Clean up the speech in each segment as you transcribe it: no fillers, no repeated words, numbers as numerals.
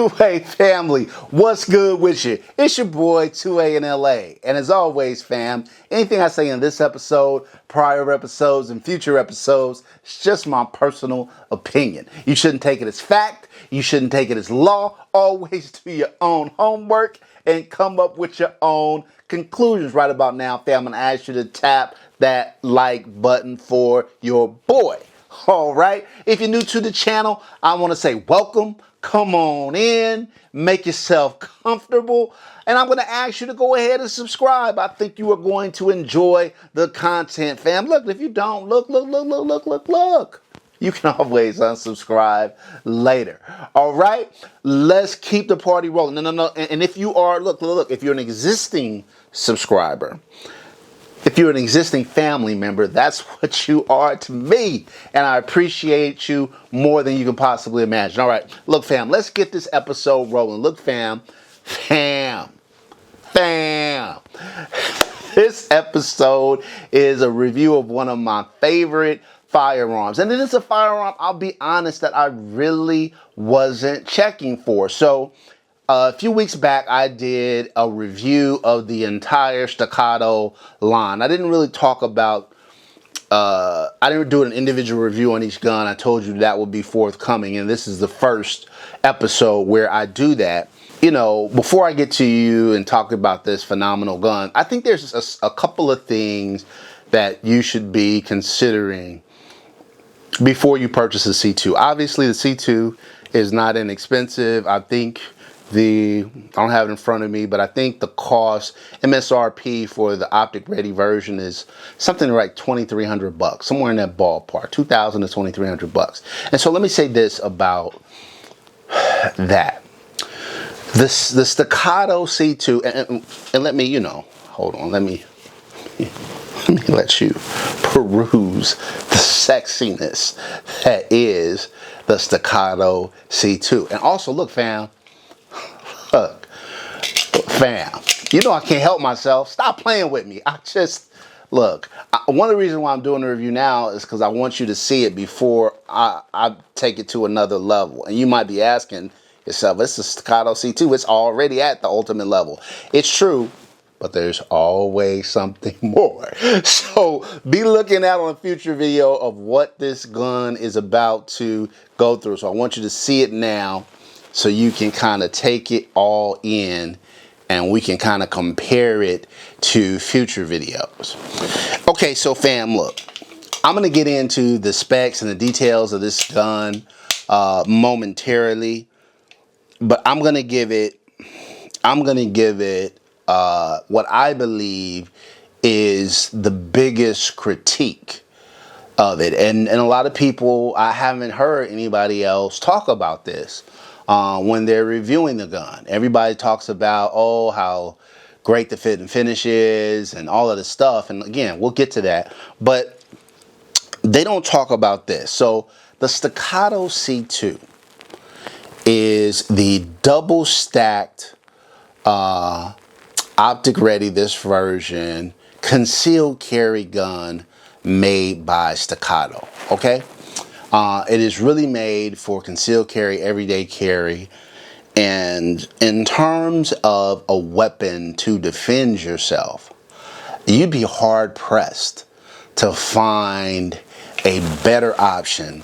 2A family, what's good with you? It's your boy 2A-N-LA. And as always, fam, anything I say in this episode, prior episodes, and future episodes, it's just my personal opinion. You shouldn't take it as fact. You shouldn't take it as law. Always do your own homework and come up with your own conclusions. Right about now, fam, I'm going to ask you to tap that like button for your boy. All right. If you're new to the channel, I want to say welcome. Come on in, make yourself comfortable, and I'm going to ask you to go ahead and subscribe. I think you are going to enjoy the content, fam. Look, if you don't, look. You can always unsubscribe later. All right, let's keep the party rolling. No. And if you are, look, if you're an existing subscriber, if you're an existing family member, that's what you are to me. And I appreciate you more than you can possibly imagine. All right. Look, fam, let's get this episode rolling. Look, fam. This episode is a review of one of my favorite firearms. And it is a firearm, I'll be honest, that I really wasn't checking for. So, a few weeks back, I did a review of the entire Staccato line. I didn't really talk about, I didn't do an individual review on each gun. I told you that would be forthcoming, and this is the first episode where I do that. You know, before I get to you and talk about this phenomenal gun, I think there's a couple of things that you should be considering before you purchase a C2. Obviously, the C2 is not inexpensive. I think I don't have it in front of me, but I think the cost MSRP for the optic ready version is something like $2,300, somewhere in that ballpark, $2,000 to $2,300. And so let me say this about that: the Staccato C2, and let me, hold on, let me let you peruse the sexiness that is the Staccato C2. And also, look, fam. Look, fam, I can't help myself. Stop playing with me. One of the reasons why I'm doing the review now is because I want you to see it before I take it to another level. And you might be asking yourself, it's a Staccato C2. It's already at the ultimate level. It's true, but there's always something more. So be looking out on a future video of what this gun is about to go through. So I want you to see it now, so you can kind of take it all in and we can kind of compare it to future videos. Okay, so fam, look, I'm going to get into the specs and the details of this gun momentarily, but I'm going to give it what I believe is the biggest critique of it. And a lot of people, I haven't heard anybody else talk about this. When they're reviewing the gun, everybody talks about, oh, how great the fit and finish is and all of this stuff. And again, we'll get to that, but they don't talk about this. So the Staccato C2 is the double stacked optic ready, this version, concealed carry gun made by Staccato. Okay. It is really made for concealed carry, everyday carry. And in terms of a weapon to defend yourself, you'd be hard pressed to find a better option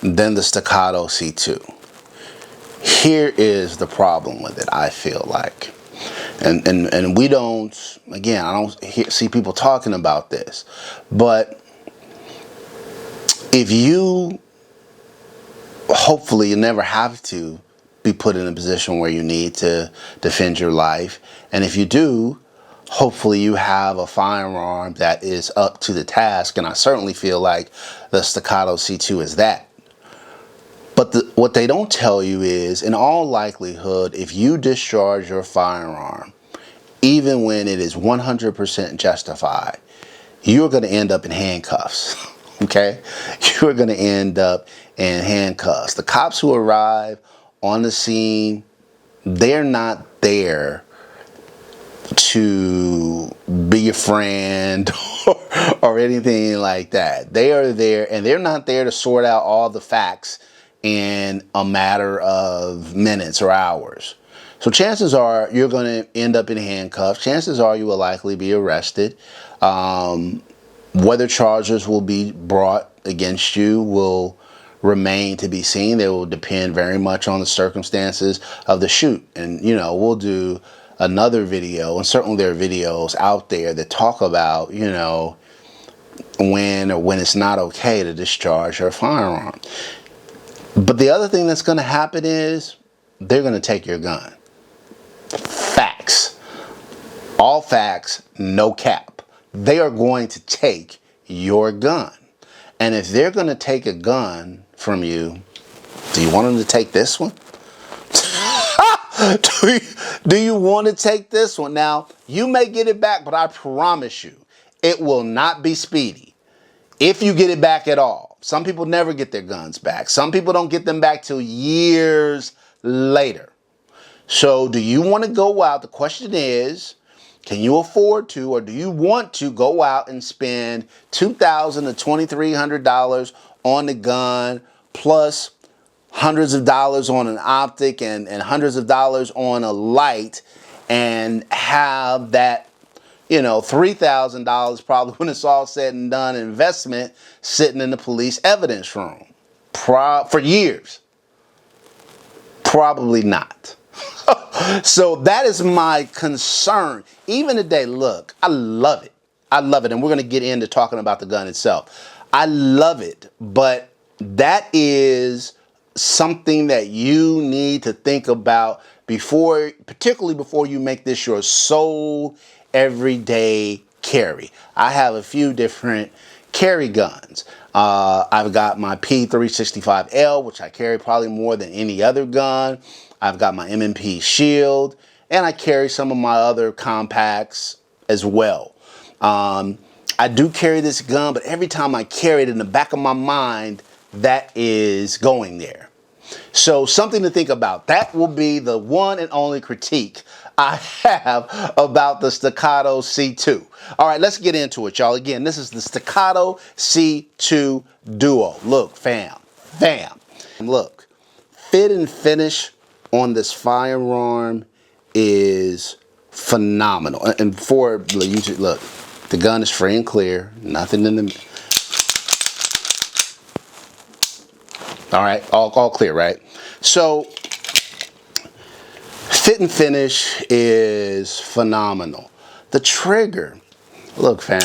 than the Staccato C2. Here is the problem with it, I feel like. And we don't, again, I don't see people talking about this, but if you, hopefully you never have to be put in a position where you need to defend your life. And if you do, hopefully you have a firearm that is up to the task. And I certainly feel like the Staccato C2 is that. But what they don't tell you is, in all likelihood, if you discharge your firearm, even when it is 100% justified, you're going to end up in handcuffs. Okay, you're going to end up in handcuffs. The cops who arrive on the scene, they're not there to be your friend or anything like that. They are there, and they're not there to sort out all the facts in a matter of minutes or hours. So chances are you're going to end up in handcuffs. Chances are you will likely be arrested. Whether charges will be brought against you will remain to be seen. They will depend very much on the circumstances of the shoot. And, you know, we'll do another video, and certainly there are videos out there that talk about, you know, when it's not okay to discharge your firearm. But the other thing that's going to happen is they're going to take your gun. Facts. All facts, no cap. They are going to take your gun. And if they're going to take a gun from you, do you want them to take this one? Do you want to take this one? Now, you may get it back, but I promise you, it will not be speedy. If you get it back at all. Some people never get their guns back. Some people don't get them back till years later. So do you want to go out? The question is, can you afford to, or do you want to go out and spend $2,000 to $2,300 on the gun, plus hundreds of dollars on an optic and hundreds of dollars on a light, and have that, you know, $3,000 probably when it's all said and done investment sitting in the police evidence room for years? Probably not. So that is my concern. Even today, look, I love it. I love it. And we're going to get into talking about the gun itself. I love it. But that is something that you need to think about before, particularly before you make this your sole everyday carry. I have a few different carry guns. I've got my P365L, which I carry probably more than any other gun. I've got my M&P Shield, and I carry some of my other compacts as well. I do carry this gun, but every time I carry it, in the back of my mind, that is going there. So something to think about. That will be the one and only critique I have about the Staccato C2. All right, let's get into it, y'all. Again, this is the Staccato C2 Duo. Look, fam. Look, fit and finish on this firearm is phenomenal. And before you look, the gun is free and clear, nothing in the. All right, all clear, right? So fit and finish is phenomenal. The trigger, look, fam.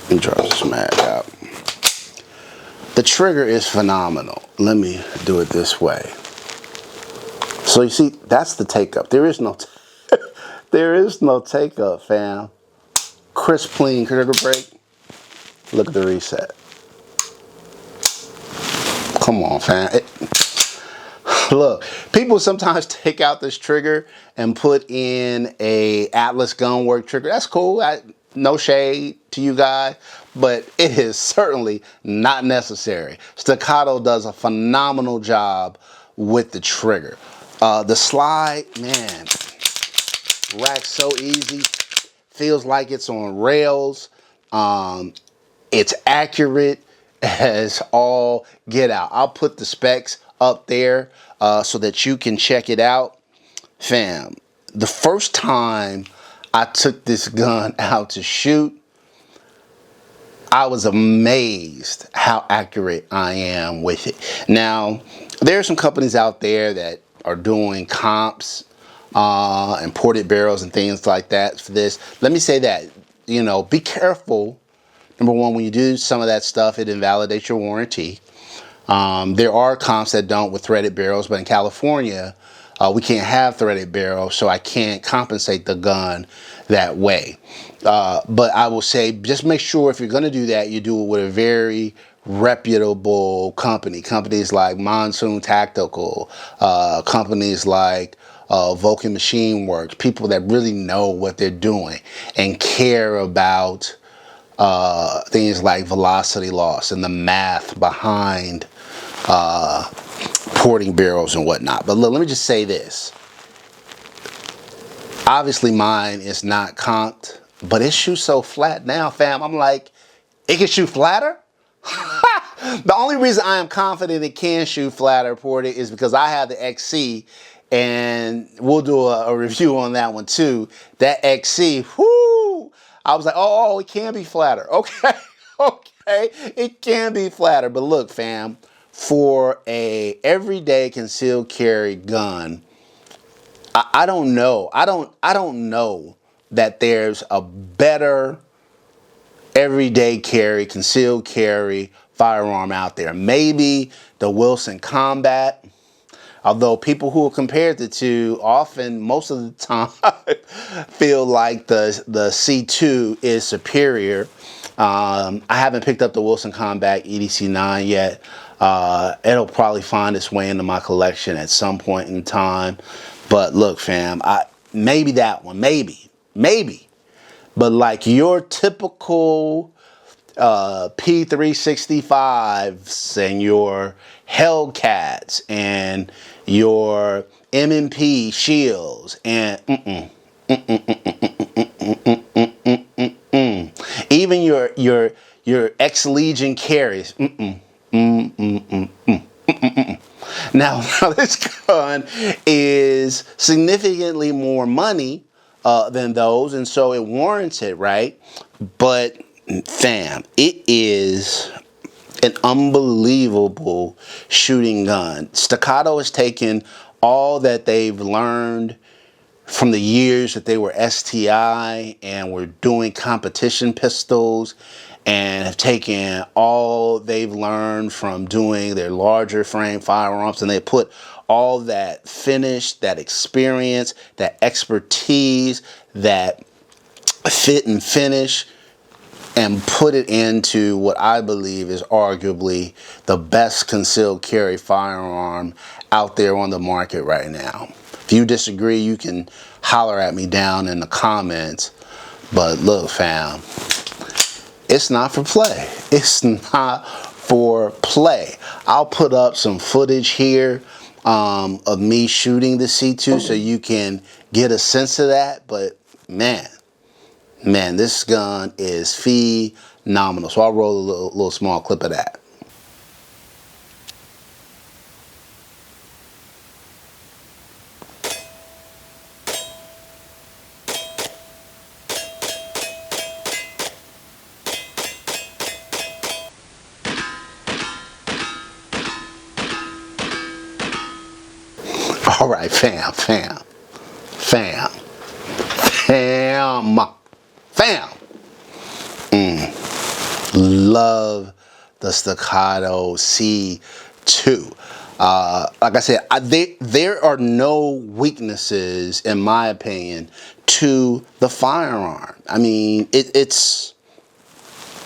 Let me draw this mag out. The trigger is phenomenal. Let me do it this way. So you see, that's the take up. There is no take up, fam. Crisp, clean trigger break. Look at the reset. Come on, fam. Look, people sometimes take out this trigger and put in a Atlas Gunwork trigger. That's cool. No shade to you guys, but it is certainly not necessary. Staccato does a phenomenal job with the trigger. The slide, man, racks so easy. Feels like it's on rails. It's accurate as all get out. I'll put the specs up there so that you can check it out. Fam, the first time I took this gun out to shoot, I was amazed how accurate I am with it. Now, there are some companies out there that are doing comps and ported barrels and things like that for this. Let me say that, you know, be careful. Number one, when you do some of that stuff, it invalidates your warranty. There are comps that don't with threaded barrels, but in California, we can't have threaded barrels, so I can't compensate the gun that way. But I will say, just make sure if you're going to do that, you do it with a very reputable company. Companies like Monsoon Tactical, companies like Vulcan Machine Works, people that really know what they're doing and care about things like velocity loss and the math behind porting barrels and whatnot. But look, let me just say this. Obviously mine is not comped, but it shoots so flat now, fam. I'm like, it can shoot flatter? The only reason I am confident it can shoot flatter, Porter, is because I have the XC, and we'll do a review on that one too. That XC, whoo! I was like, oh, it can be flatter. Okay, okay, it can be flatter. But look, fam, for a everyday concealed carry gun, I don't know. I don't know that there's a better everyday carry, concealed carry firearm out there. Maybe the Wilson Combat, although people who compare the two often, most of the time, feel like the C2 is superior. I haven't picked up the Wilson Combat EDC9 yet. It'll probably find its way into my collection at some point in time. But look, fam, maybe that one, maybe. But like your typical P365s and your Hellcats and your M&P shields and even your ex-Legion carries. Now this gun is significantly more money than those, and so it warrants it, right? But fam, it is an unbelievable shooting gun. Staccato has taken all that they've learned from the years that they were STI and were doing competition pistols, and have taken all they've learned from doing their larger frame firearms, and they put all that finish, that experience, that expertise, that fit and finish, and put it into what I believe is arguably the best concealed carry firearm out there on the market right now. If you disagree, you can holler at me down in the comments. But look, fam, it's not for play. It's not for play. I'll put up some footage here of me shooting the C2 so you can get a sense of that. But man, this gun is phenomenal. So I'll roll a little small clip of that. All right, fam. Love the Staccato C2. Like I said, there are no weaknesses, in my opinion, to the firearm. I mean, it's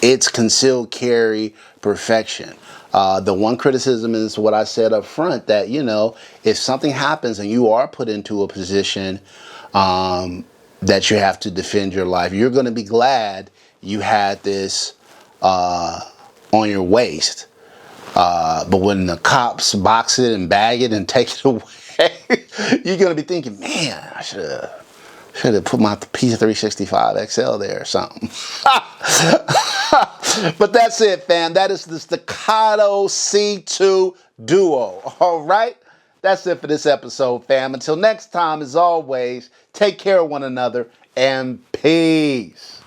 concealed carry perfection. The one criticism is what I said up front, that, you know, if something happens and you are put into a position that you have to defend your life, you're going to be glad you had this on your waist. But when the cops box it and bag it and take it away, you're going to be thinking, man, I should have put my P365 XL there or something. But that's it, fam. That is the Staccato C2 Duo. All right? That's it for this episode, fam. Until next time, as always, take care of one another and peace.